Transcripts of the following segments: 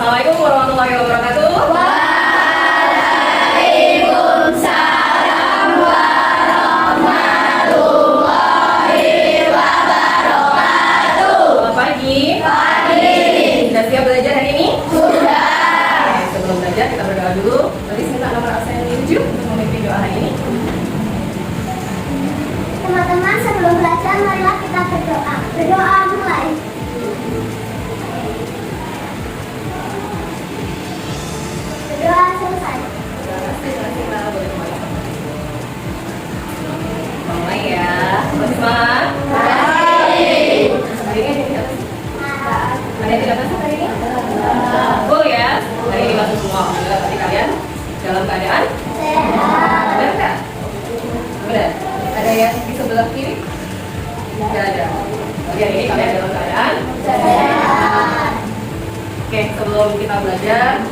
Assalamualaikum warahmatullahi wabarakatuh. Waalaikumsalam warahmatullahi wabarakatuh. Selamat pagi. Pagi. Sudah siap belajar hari ini? Sudah. Oke, sebelum belajar kita berdoa dulu. Nanti minta nomor absen 7 untuk memimpin doa hari ini. Teman-teman, sebelum belajar marilah kita berdoa. Berdoa mulai. Berdoa selesai. Terima kasih kita boleh kembali. Mulai ya. Masih semangat? Baik. Hari ini ada yang tidak masuk hari ini? Full ya. Hari ini masuk semua. Alhamdulillah, berarti kalian dalam keadaan Sehat. benar nggak? Benar. Ada yang di sebelah kiri? Tidak ada. Jadi hari ini kalian dalam keadaan Sehat. Oke, sebelum kita belajar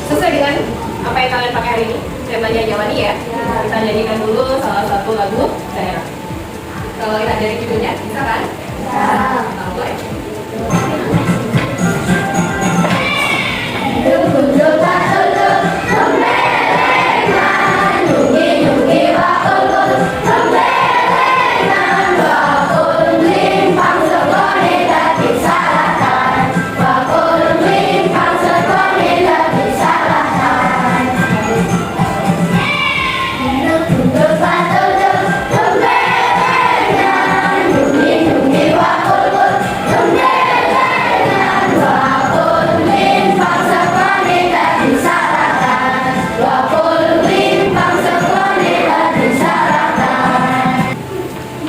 sesuai dengan apa yang kalian pakai hari ini, temanya Jawani ya. Kita nyanyikan dulu salah satu lagu daerah. Kalau kita dari judulnya, bisa kan? Kita mulai.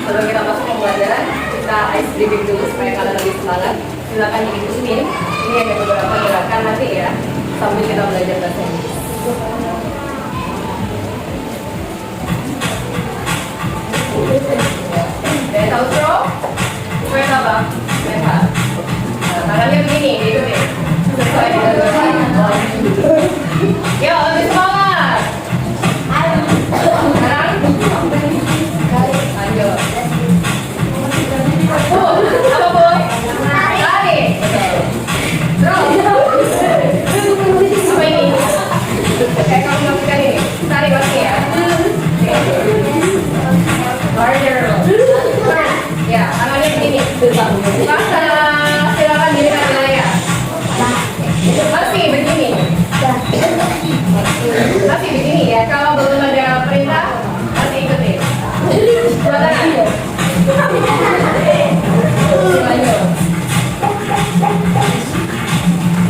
Sebelum kita masuk ke pembelajaran, kita ice breathing dulu supaya kalian lebih semangat. Silakan diikutin. Ini ada beberapa gerakan nanti ya, sambil kita belajar bahasa Inggris. Dari tahu throw, square apa? Lempar. Nah, tangannya begini, diikutin. Sesuai dengan gerakan. Yo, lebih semangat. Sekarang, lanjut. Apa boy? Lari. Terus. Apa ini? Kayak kamu lakukan ini. Tarik lagi ya. Larger. Ya, tangannya begini. Silakan dirikan wilayah. Masih begini. Masih begini ya. Kalau belum ada perintah, masih ikutin. Dua tangan. Lanjut.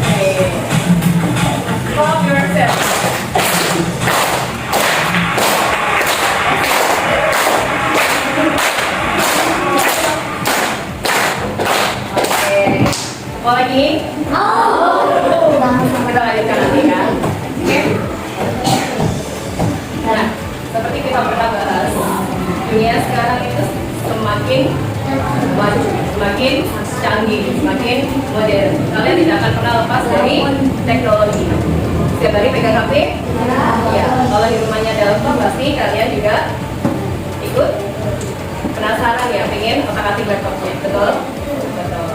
Okay. Stop yourself. Oke. Mau lagi? Kita lanjutkan nanti kan. Oke. Nah, seperti kita pernah bahas, dunia sekarang itu semakin maju, semakin canggih, semakin modern. Kalian tidak akan pernah lepas dari teknologi. Setiap hari pegang HP? Ya. Kalau di rumahnya ada laptop, pasti kalian juga ikut penasaran ya, pengen otak-atik laptopnya, betul? Betul.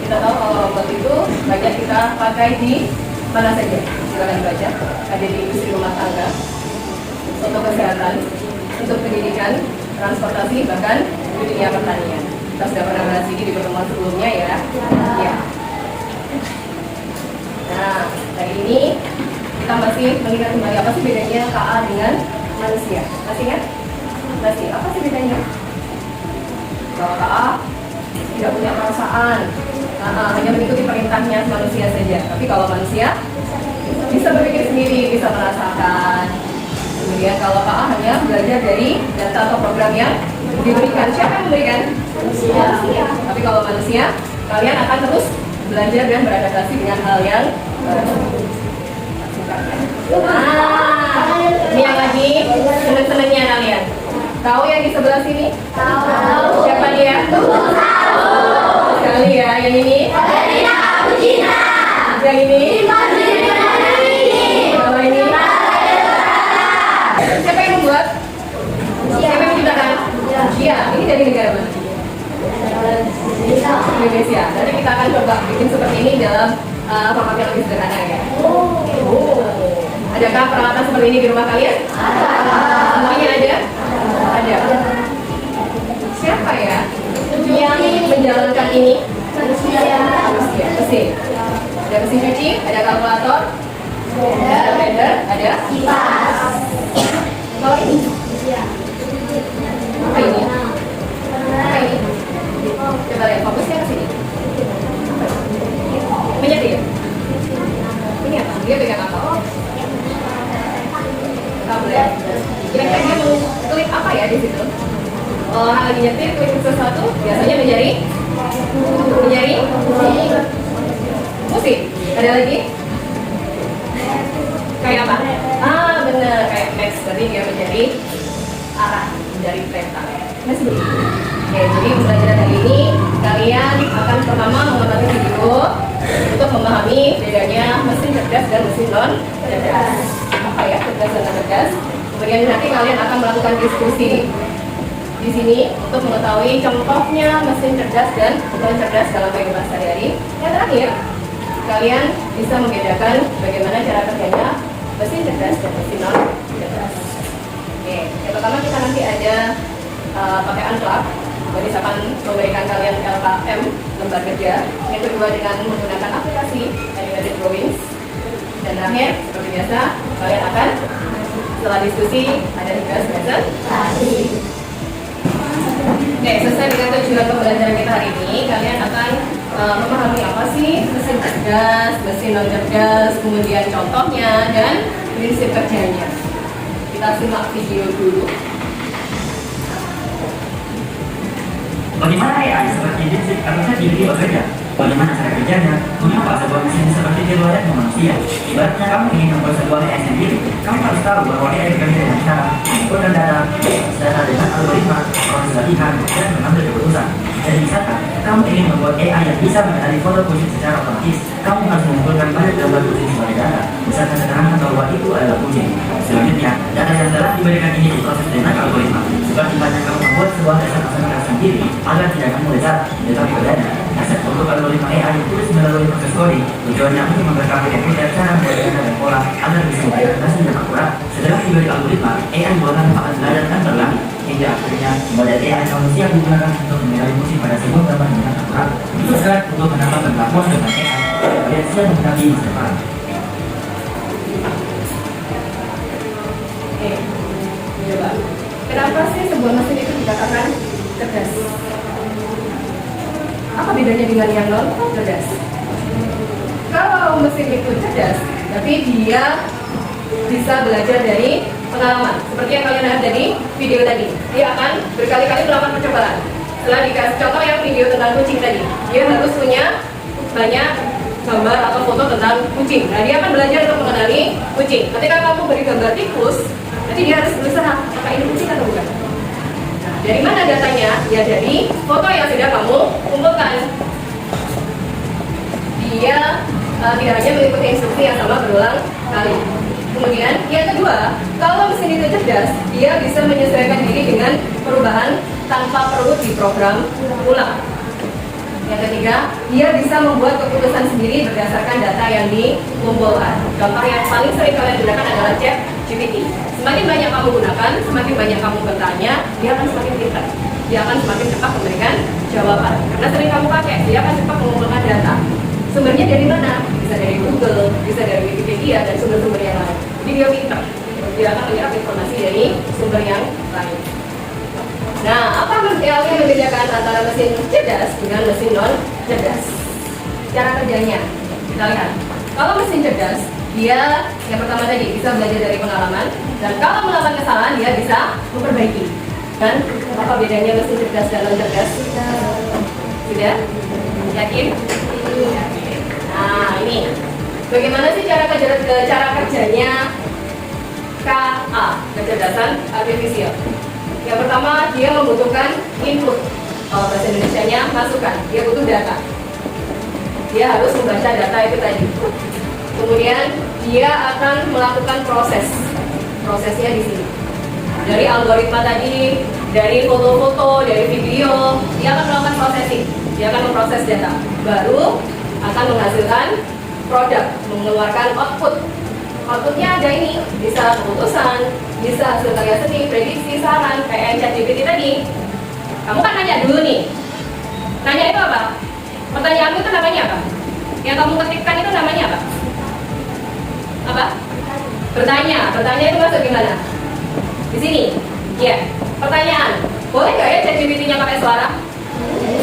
Kita tahu kalau robot itu banyak kita pakai di mana saja. Silakan dibaca. Ada di industri rumah tangga, untuk kesehatan, untuk pendidikan, transportasi, bahkan di dunia pertanian. Kita sudah pernah bahas ini di pertemuan sebelumnya ya. Ya. Nah, hari ini kita masih mengingat kembali apa sih bedanya KA dengan manusia. Masih ingat? Masih. Apa sih bedanya? Kalau KA tidak punya perasaan, hanya mengikuti perintahnya manusia saja. Tapi kalau manusia bisa berpikir sendiri, bisa merasakan. Kemudian kalau KA hanya belajar dari data atau program yang diberikan. Siapa yang memberikan? Manusia. Tapi kalau manusia, kalian akan terus belajar dan beradaptasi dengan hal yang baru. Ini yang lagi seneng-senengnya kalian. Tahu yang di sebelah sini? Tahu. Siapa dia? Tahu. Sekali ya, yang ini? Katerina Agustina. Yang ini? Kalau ini? Siapa yang membuat? Siapa yang menciptakan? Iya, ini dari negara mana? Indonesia. Nanti kita akan coba bikin seperti ini dalam format yang lebih sederhana ya. Adakah peralatan seperti ini di rumah kalian? Semuanya ada? Ada. Siapa ya yang menjalankan ini? Manusia. Mesin. Ada mesin cuci, ada kalkulator, ada blender, ada Kipas. kalau ini apa ini? Apa ini? Coba lihat fokusnya ke sini. Menyetir. Ini apa? Dia pegang apa? Tablet. Kira-kira dia mau klik apa ya di situ? Kalau orang lagi nyetir, klik sesuatu, biasanya mencari musik. Ada lagi? Kayak apa? Ah, bener, kayak maps. Berarti dia mencari arah dari kereta. Masih begitu. Oke, jadi pembelajaran hari ini kalian akan pertama mengamati video untuk memahami bedanya mesin cerdas dan mesin non cerdas. Apa ya cerdas dan non cerdas? Kemudian nanti kalian akan melakukan diskusi di sini untuk mengetahui contohnya mesin cerdas dan non cerdas dalam kehidupan sehari-hari. Yang terakhir, kalian bisa membedakan bagaimana cara kerjanya mesin cerdas dan mesin non cerdas. Oke, yang pertama kita nanti ada pakai unplug. Jadi akan memberikan kalian LKM lembar kerja. Yang kedua dengan menggunakan aplikasi Animated Drawings. Dan terakhir seperti biasa kalian akan setelah diskusi ada tugas presentasi. Oke, selesai dengan tujuan pembelajaran kita hari ini, kalian akan memahami apa sih mesin cerdas, mesin non cerdas, kemudian contohnya dan prinsip kerjanya. Kita simak video dulu. Bagaimana AI seperti Dipsy atau ChatGPT bekerja? Bagaimana cara kerjanya? Mengapa sebuah mesin seperti riwayat manusia? Ibaratnya kamu ingin membuat sebuah AI sendiri, kamu harus tahu bahwa AI bekerja dengan cara mengumpulkan data dengan algoritma, proses latihan, dan mengambil keputusan. Jadi misalkan, kamu ingin membuat AI yang bisa mengenali foto kucing secara otomatis, kamu harus mengumpulkan banyak gambar kucing sebagai data. Misalkan keterangan bahwa itu adalah kucing. Selanjutnya, data yang telah diberikan ini diproses dengan algoritma. Seperti halnya kamu membuat sebuah dasar matematika sendiri agar tidak kamu lihat, tetapi bedanya dasar untuk algoritma AI ditulis melalui proses coding. Tujuannya untuk memberkati komputer cara membuat data dan pola agar bisa memberikan hasil yang akurat. Setelah diberi algoritma, AI buatan akan belajar dan berlatih hingga akhirnya model AI manusia digunakan untuk mengenali musik pada sebuah gambar dengan akurat. Itu sekarang untuk menambah pengetahuan dengan AI. Kalian siap menghadapi masa depan. Oke, coba. Kenapa sih sebuah mesin itu dikatakan cerdas? Apa bedanya dengan yang non cerdas? Kalau mesin itu cerdas, tapi dia bisa belajar dari pengalaman. Seperti yang kalian lihat dari video tadi, dia akan berkali-kali melakukan percobaan. Setelah dikasih contoh yang video tentang kucing tadi, dia harus punya banyak gambar atau foto tentang kucing. Nah, dia akan belajar untuk mengenali kucing. Ketika kamu beri gambar tikus, nanti dia harus berusaha apakah ini kucing atau bukan. Nah, dari mana datanya? Ya dari foto yang sudah kamu kumpulkan. Dia tidak hanya mengikuti instruksi yang sama berulang kali. Kemudian yang kedua, kalau mesin itu cerdas, dia bisa menyesuaikan diri dengan perubahan tanpa perlu diprogram ulang. Yang ketiga, dia bisa membuat keputusan sendiri berdasarkan data yang dikumpulkan. Contoh yang paling sering kalian gunakan adalah ChatGPT. Semakin banyak kamu gunakan, semakin banyak kamu bertanya, dia akan semakin pintar. Dia akan semakin cepat memberikan jawaban. Karena sering kamu pakai, dia akan cepat mengumpulkan data. Sumbernya dari mana? Bisa dari Google, bisa dari Wikipedia, dan sumber-sumber yang lain. Jadi dia pintar. Dia akan menyerap informasi dari sumber yang lain. Nah, apa yang membedakan antara mesin cerdas dengan mesin non cerdas? Cara kerjanya, kita lihat. Kalau mesin cerdas, dia yang pertama tadi bisa belajar dari pengalaman, dan kalau melakukan kesalahan dia bisa memperbaiki. Dan apa bedanya mesin cerdas dan non cerdas? Sudah? Yakin? Nah, ini bagaimana sih cara kerjanya KA, kecerdasan artifisial? Yang pertama, dia membutuhkan input. Kalau bahasa Indonesianya masukan, dia butuh data. Dia harus membaca data itu tadi. Kemudian dia akan melakukan prosesnya di sini. Dari algoritma tadi, dari foto-foto, dari video, dia akan melakukan processing. Dia akan memproses data, baru akan menghasilkan produk, mengeluarkan output. Outputnya ada ini, bisa keputusan, bisa hasil karya seni, prediksi, saran, kayak ChatGPT tadi. Kamu kan nanya dulu nih. Nanya itu apa? Pertanyaanmu itu namanya apa? Yang kamu ketikkan itu namanya apa? Apa? Bertanya. Bertanya itu masuk gimana? Di sini. Ya. Pertanyaan. Boleh nggak ya ChatGPT-nya pakai suara?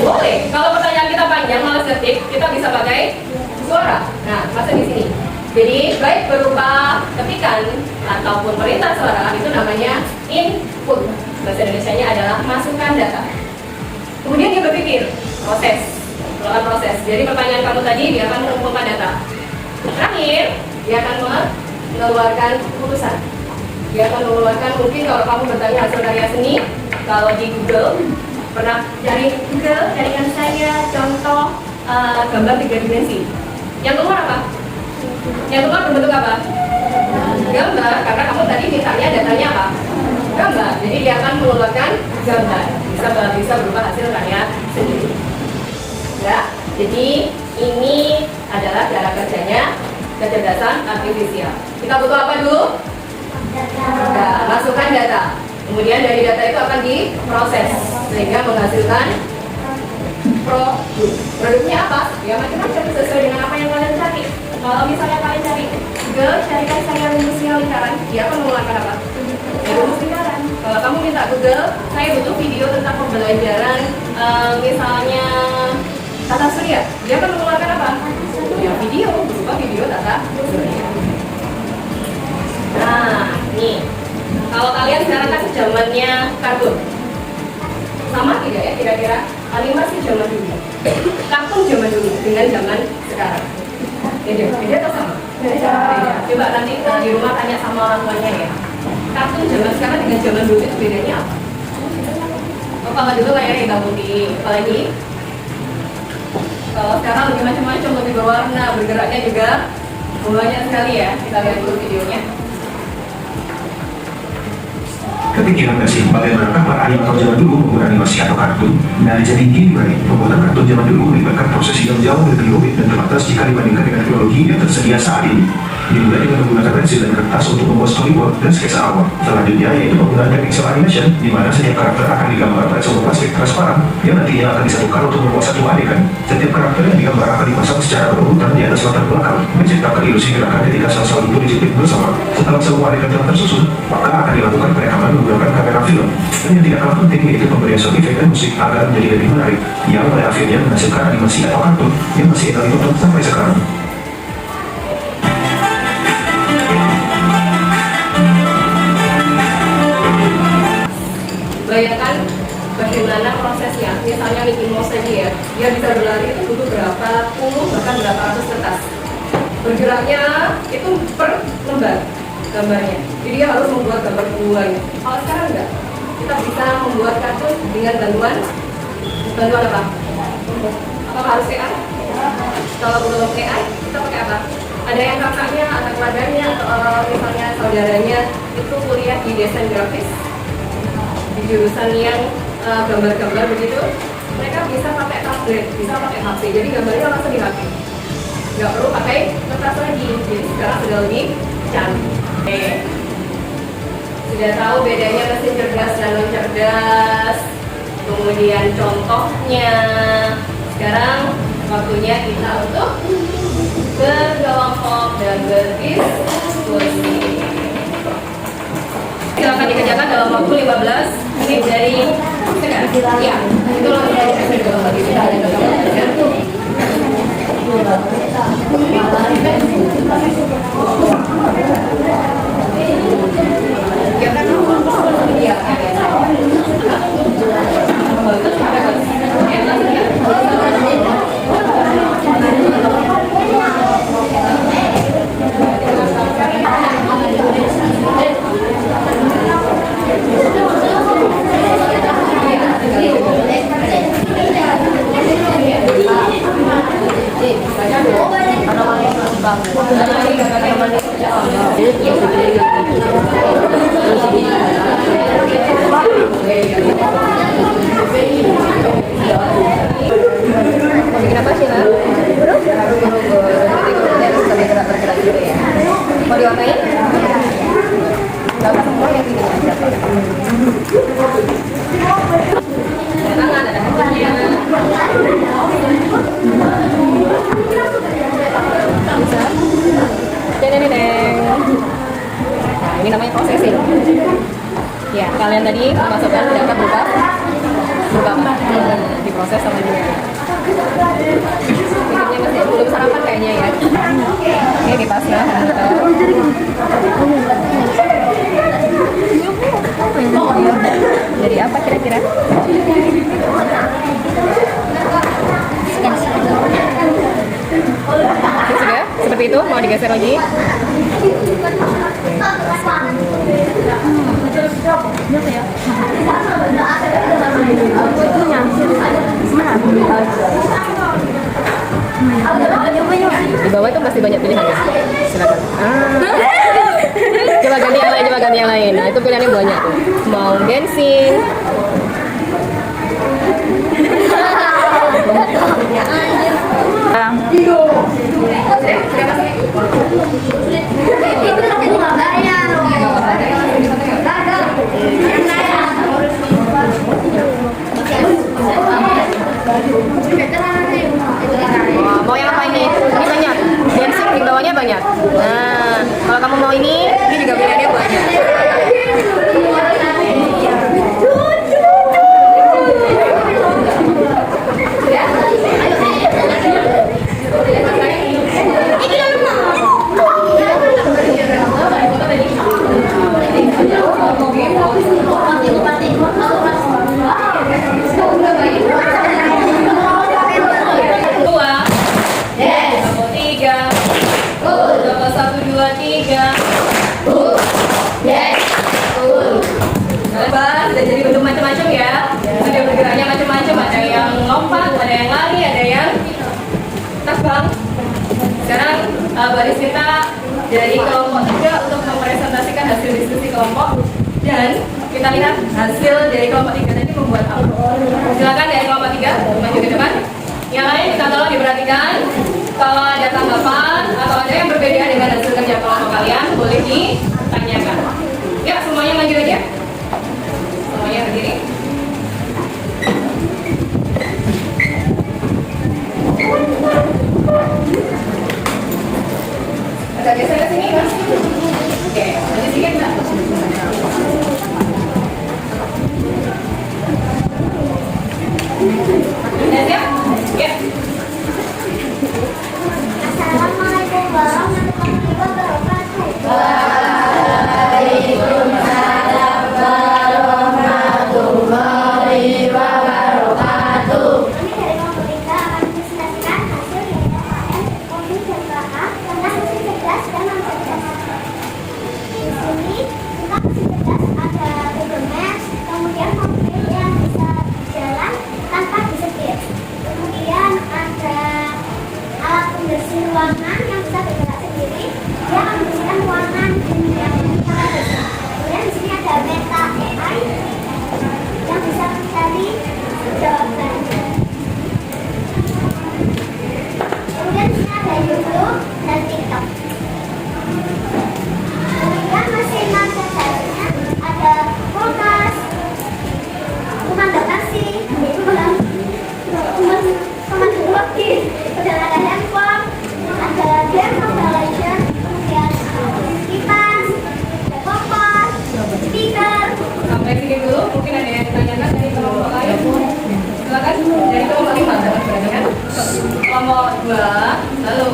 Boleh. Kalau pertanyaan kita panjang, malas ketik, kita bisa pakai suara. Nah, masuk di sini. Jadi, baik berupa ketikan ataupun perintah suara, itu namanya input. Bahasa Indonesianya adalah masukkan data. Kemudian dia berpikir, proses. Melakukan proses. Jadi pertanyaan kamu tadi, dia akan mengumpulkan data. Terakhir, dia akan mengeluarkan keputusan. Dia akan mengeluarkan, mungkin kalau kamu bertanya hasil karya seni, kalau di Google, pernah cari Google, carikan saya contoh gambar 3 dimensi. Yang keluar apa? Yang keluar berbentuk apa? Gambar, karena kamu tadi mintanya datanya apa? Gambar. Jadi dia akan mengeluarkan gambar. Bisa berupa hasil karya sendiri. Ya, jadi ini adalah cara kerjanya kecerdasan artifisial. Kita butuh apa dulu? Data. Masukkan data. Kemudian dari data itu akan diproses sehingga menghasilkan produk. Produknya apa? Ya macam-macam sesuai dengan apa yang kalian cari. Kalau misalnya kalian cari Google, carikan saya rumusnya lingkaran, dia akan mengeluarkan apa? Ya, rumus lingkaran. Kalau kamu minta Google, saya butuh video tentang pembelajaran misalnya tata surya, dia akan mengeluarkan apa? Ya video, berupa video tata surya. Nah, nih, kalau kalian sekarang kan zamannya kartun, sama tidak ya kira-kira? Animasi zaman dulu, kartun zaman dulu dengan zaman sekarang. Beda atau sama? Beda. Coba nanti di rumah tanya sama orang tuanya ya. Kartun zaman sekarang dengan zaman dulu itu bedanya apa? Oh, kalau dulu layarnya hitam putih, apalagi kalau sekarang lebih macam-macam, lebih berwarna, bergeraknya juga banyak sekali ya. Kita lihat dulu videonya. Kepikiran nggak sih bagaimana para animator zaman dulu beranimasi atau kartun? Nah, jadi gini Bray, pembuatan kartun zaman dulu melibatkan proses yang jauh lebih rumit dan terbatas jika dibandingkan dengan teknologi yang tersedia saat ini. Dimulai dengan menggunakan pensil dan kertas untuk membuat storyboard dan sketsa awal. Selanjutnya yaitu penggunaan teknik cel animation, di mana setiap karakter akan digambar pada sebuah plastik transparan yang nantinya akan disatukan untuk membuat satu adegan. Setiap karakter yang digambar akan dipasang secara berurutan di atas latar belakang, menciptakan ilusi gerakan ketika sel-sel itu dijepit bersama. Setelah semua adegan telah tersusun, maka akan dilakukan perekaman menggunakan kamera film. Dan yang tidak kalah penting yaitu pemberian sound effect dan musik agar menjadi lebih menarik, yang pada akhirnya menghasilkan animasi atau kartun yang masih enak ditonton sampai sekarang. Bayangkan bagaimana prosesnya. Misalnya Mickey Mouse aja ya, dia bisa berlari itu butuh berapa puluh bahkan berapa ratus kertas. Bergeraknya itu per lembar gambarnya. Jadi dia harus membuat gambar buahnya. Kalau sekarang enggak, kita bisa membuat kartun dengan bantuan apa? Apakah harus AI? Kalau belum AI, kita pakai apa? Ada yang kakaknya, anak keluarganya, atau misalnya saudaranya itu kuliah di desain grafis, di jurusan yang gambar-gambar begitu, mereka bisa pakai tablet, bisa pakai HP, jadi gambarnya langsung di HP, nggak perlu pakai kertas lagi. Jadi sekarang sudah lebih canggih. Sudah tahu bedanya mesin cerdas dan non cerdas, kemudian contohnya. Sekarang waktunya kita untuk berkelompok dan berdiskusi. Silakan dikerjakan dalam waktu 15 menit dari sekarang. Ya, itu Kenapa sih, Mas? Ini namanya processing. Ya, kalian tadi memasukkan data berupa apa? Diproses sama dia. Minumnya masih belum sarapan kayaknya ya. Oke, dipasang. Jadi apa kira-kira? Sudah? Seperti itu? Mau digeser lagi? Di bawah itu masih banyak pilihan ya? Silakan. Coba ganti yang lain, coba ganti yang lain. Nah, itu pilihannya banyak tuh. Mau bensin. Wah, mau yang apa ini? Ini banyak. Bensin di bawahnya banyak. Nah, kalau kamu mau ini juga pilihannya banyak. Sudah jadi bentuk macam-macam ya. Ada bergeraknya macam-macam, ada yang lompat, ada yang lari, ada yang terbang. Sekarang baris kita dari kelompok 3 untuk mempresentasikan hasil diskusi kelompok, dan kita lihat hasil dari kelompok 3 tadi membuat apa. Silakan dari kelompok 3 maju ke depan. Yang lain kita tolong diperhatikan. Kalau ada tanggapan atau ada yang berbeda dengan hasil kerja kelompok kalian, boleh ditanyakan. Ya, semuanya maju aja. Semuanya berdiri. Agak geser ke sini, Mas. Oke, maju sedikit, Mbak. Sudah siap? Ya. Assalamualaikum warahmatullahi wabarakatuh. Waalaikumsalam warahmatullahi wabarakatuh. Kami dari kelompok 3 akan mempresentasikan hasil dari KKN Kopi dan KA tentang mesin cerdas dan non cerdas. Di sini tentang mesin cerdas ada Google Maps, kemudian mobil yang bisa jalan tanpa disetir. Kemudian ada alat pembersih ruangan yang bisa bergerak sendiri. Dia akan membersihkan ruangan yang besar. Kemudian di sini ada Meta AI yang bisa mencari jawaban. Kemudian di sini ada YouTube dan TikTok. Kemudian mesin non-cerdasnya ada kulkas, pemandu taksi, pemandu kopi, kemudian ada handphone, ada game Mobile Legends, kemudian kipas, ada kompor, speaker. Sampai sini dulu, mungkin ada yang ditanyakan dari kelompok lain. Silakan dari kelompok 5, dapat perhatikan. Kelompok 2, lalu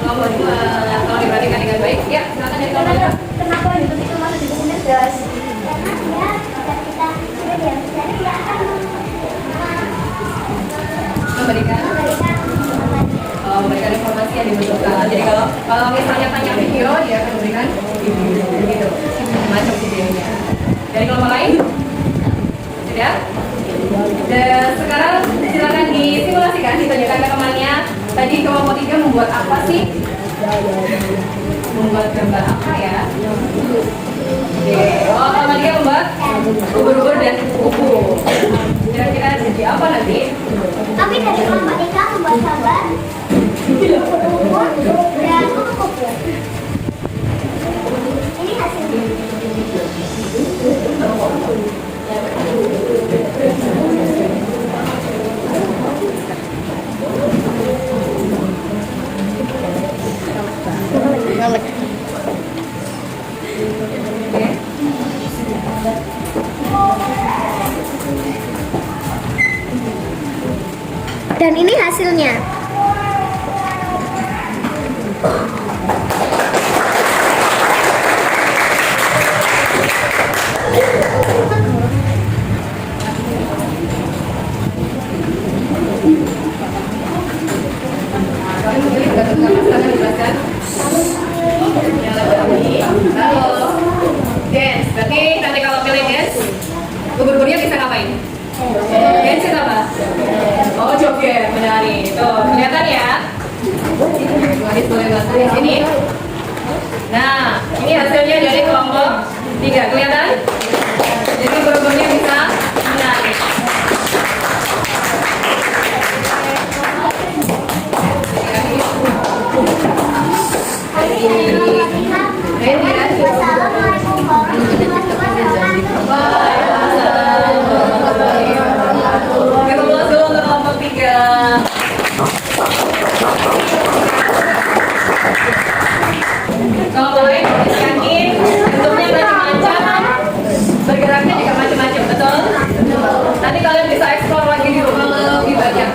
kelompok 2, kalau diperhatikan dengan baik. Ya, silakan dari kelompok 2. Kenapa YouTube itu masuk di mesin cerdas? Karena dia jika kita sudah diajari, dia akan Memberikan memberikan informasi yang dibutuhkan. Jadi kalau misalnya tanya video, dia akan memberikan video begitu, macam videonya. Dari kelompok lain, sudah. Dan sekarang silakan disimulasikan, ditunjukkan ke temannya. Tadi kelompok 3 membuat apa sih? Membuat gambar apa ya? Oke, oh kelompok 3 membuat ubur-ubur dan kupu. Kira-kira jadi apa nanti? Tapi dari kelompok 3 membuat gambar ubur dan kupu-kupu. Ini hasilnya. Dan ini hasilnya. Kalian mungkin sudah tengah silakan dijelaskan. Halo. Dance. Berarti nanti kalau pilih dance, gubernurnya bisa ngapain? Dance itu apa? Oh, joget, menari. Tuh, kelihatan ya? Gadis boleh bantu di sini. Nah, ini hasilnya dari kelompok 3. Kelihatan? Jadi gubernurnya bisa menari. Assalamualaikum warahmatullahi wabarakatuh. Kita mulai dulu untuk kelompok 3. Kalau boleh yakin bentuknya macam-macam, bergeraknya juga macam-macam, betul? Nanti kalian bisa eksplor lagi di rumah lebih banyak.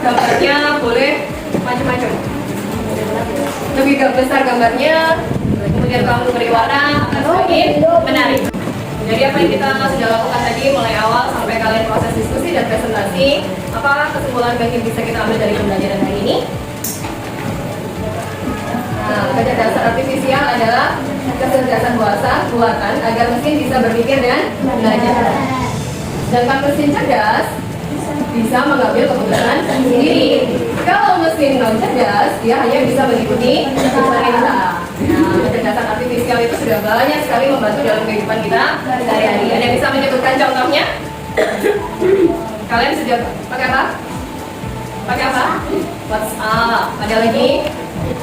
Gambarnya boleh macam-macam. Lebih besar gambarnya, kemudian kamu beri warna akan semakin menarik. Jadi apa yang kita sudah lakukan tadi mulai awal sampai kalian proses diskusi dan presentasi, apa kesimpulan yang bisa kita ambil dari pembelajaran hari ini? Nah, kecerdasan artifisial adalah kecerdasan buatan agar mesin bisa berpikir dan belajar. Sedangkan mesin cerdas bisa mengambil keputusan sendiri. Kalau mesin non cerdas, dia hanya bisa mengikuti perintah. Nah, kecerdasan artifisial itu sudah banyak sekali membantu dalam kehidupan kita sehari-hari. Ada yang bisa menyebutkan contohnya? Kalian sudah pakai apa? Pakai apa? WhatsApp. Ada lagi?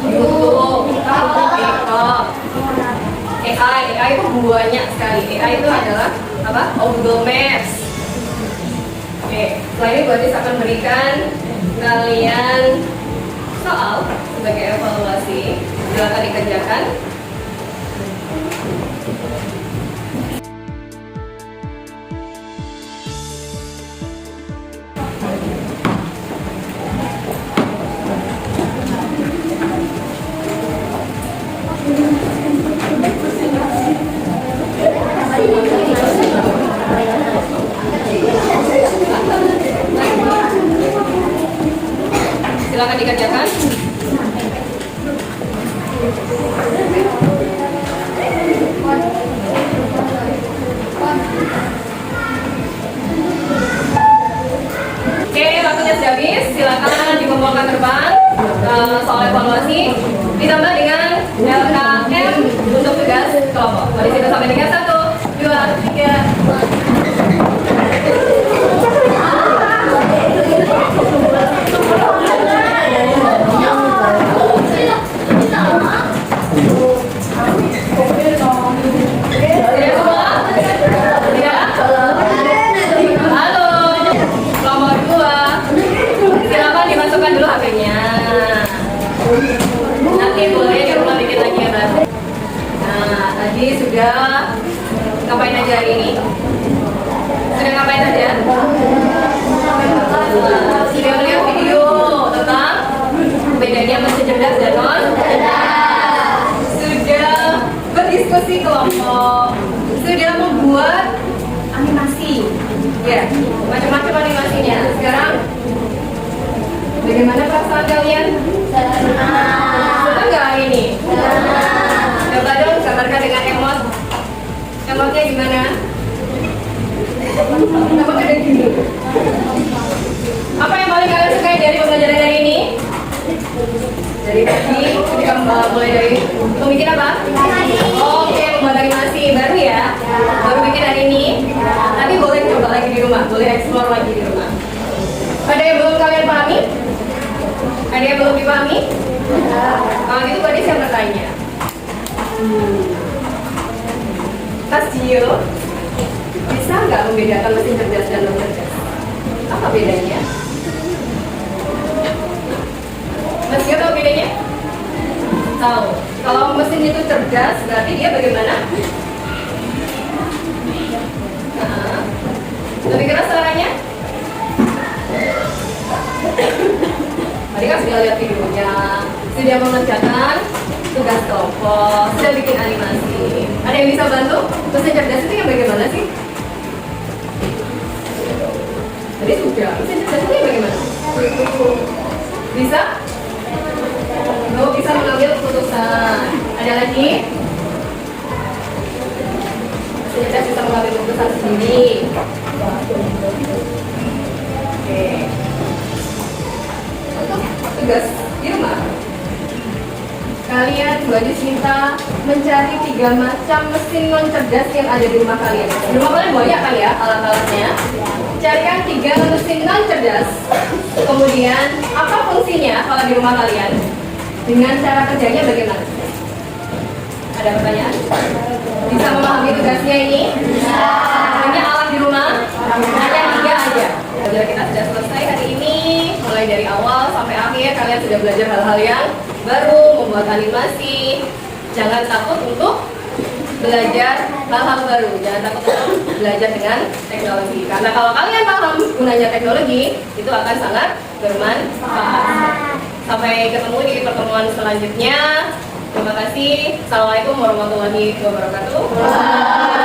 YouTube, TikTok, AI itu banyak sekali. AI itu adalah apa? Google Maps. Oke, setelah ini Bu Adis akan berikan kalian soal sebagai evaluasi. Silakan dikerjakan. Silakan dikerjakan. Oke, waktunya sudah habis. Silakan dikumpulkan terbang soal evaluasi ditambah dengan LKM untuk tugas kelompok. Mari kita sampai dengan 1, 2, 3. Dulu HP-nya. Nanti boleh di rumah bikin lagi ya, Mbak. Nah, tadi sudah ngapain aja hari ini? Sudah ngapain aja? Sudah melihat video tentang bedanya mesin cerdas dan non cerdas. Sudah berdiskusi kelompok. Sudah membuat animasi. Ya, macam-macam animasinya. Sekarang bagaimana perasaan kalian? Senang nggak hari ini? Coba dong gambarkan dengan emot. Emotnya gimana? Emot ada gini. Apa yang paling kalian sukai dari pembelajaran hari ini? Dari tadi kita mulai dari bikin apa? Oke, membuat animasi baru ya. Baru bikin hari ini. Nanti boleh coba lagi di rumah, boleh explore lagi di rumah. Ada yang belum kalian pahami? Ada yang belum dipahami? Kalau gitu tadi saya bertanya. Mas Gio, bisa nggak membedakan mesin cerdas dan non cerdas? Apa bedanya? Mas Gio tahu bedanya? Tahu. Kalau mesin itu cerdas, berarti dia bagaimana? Nah, lebih keras suaranya? kan sudah lihat videonya, sudah mengerjakan tugas kelompok, sudah bikin animasi. Ada yang bisa bantu? Mesin cerdas itu yang bagaimana sih? Tadi sudah. Mesin cerdas itu yang bagaimana? Bisa? Oh, bisa mengambil keputusan. Ada lagi? Mesin cerdas bisa mengambil keputusan sendiri. Oke. Untuk tugas di rumah, kalian wajib minta mencari 3 macam mesin non cerdas yang ada di rumah kalian. Di rumah kalian banyak kan ya alat-alatnya. Carikan 3 mesin non cerdas. Kemudian apa fungsinya kalau di rumah kalian? Dengan cara kerjanya bagaimana? Ada pertanyaan? Bisa memahami tugasnya ini? Hanya alat di rumah? Hanya 3 aja. Belajar kita sudah selesai hari ini, mulai dari awal sampai akhir kalian sudah belajar hal-hal yang baru, membuat animasi. Jangan takut untuk belajar hal-hal baru, jangan takut untuk belajar dengan teknologi. Karena kalau kalian paham gunanya teknologi, itu akan sangat bermanfaat. Sampai ketemu di pertemuan selanjutnya. Terima kasih. Assalamualaikum warahmatullahi wabarakatuh.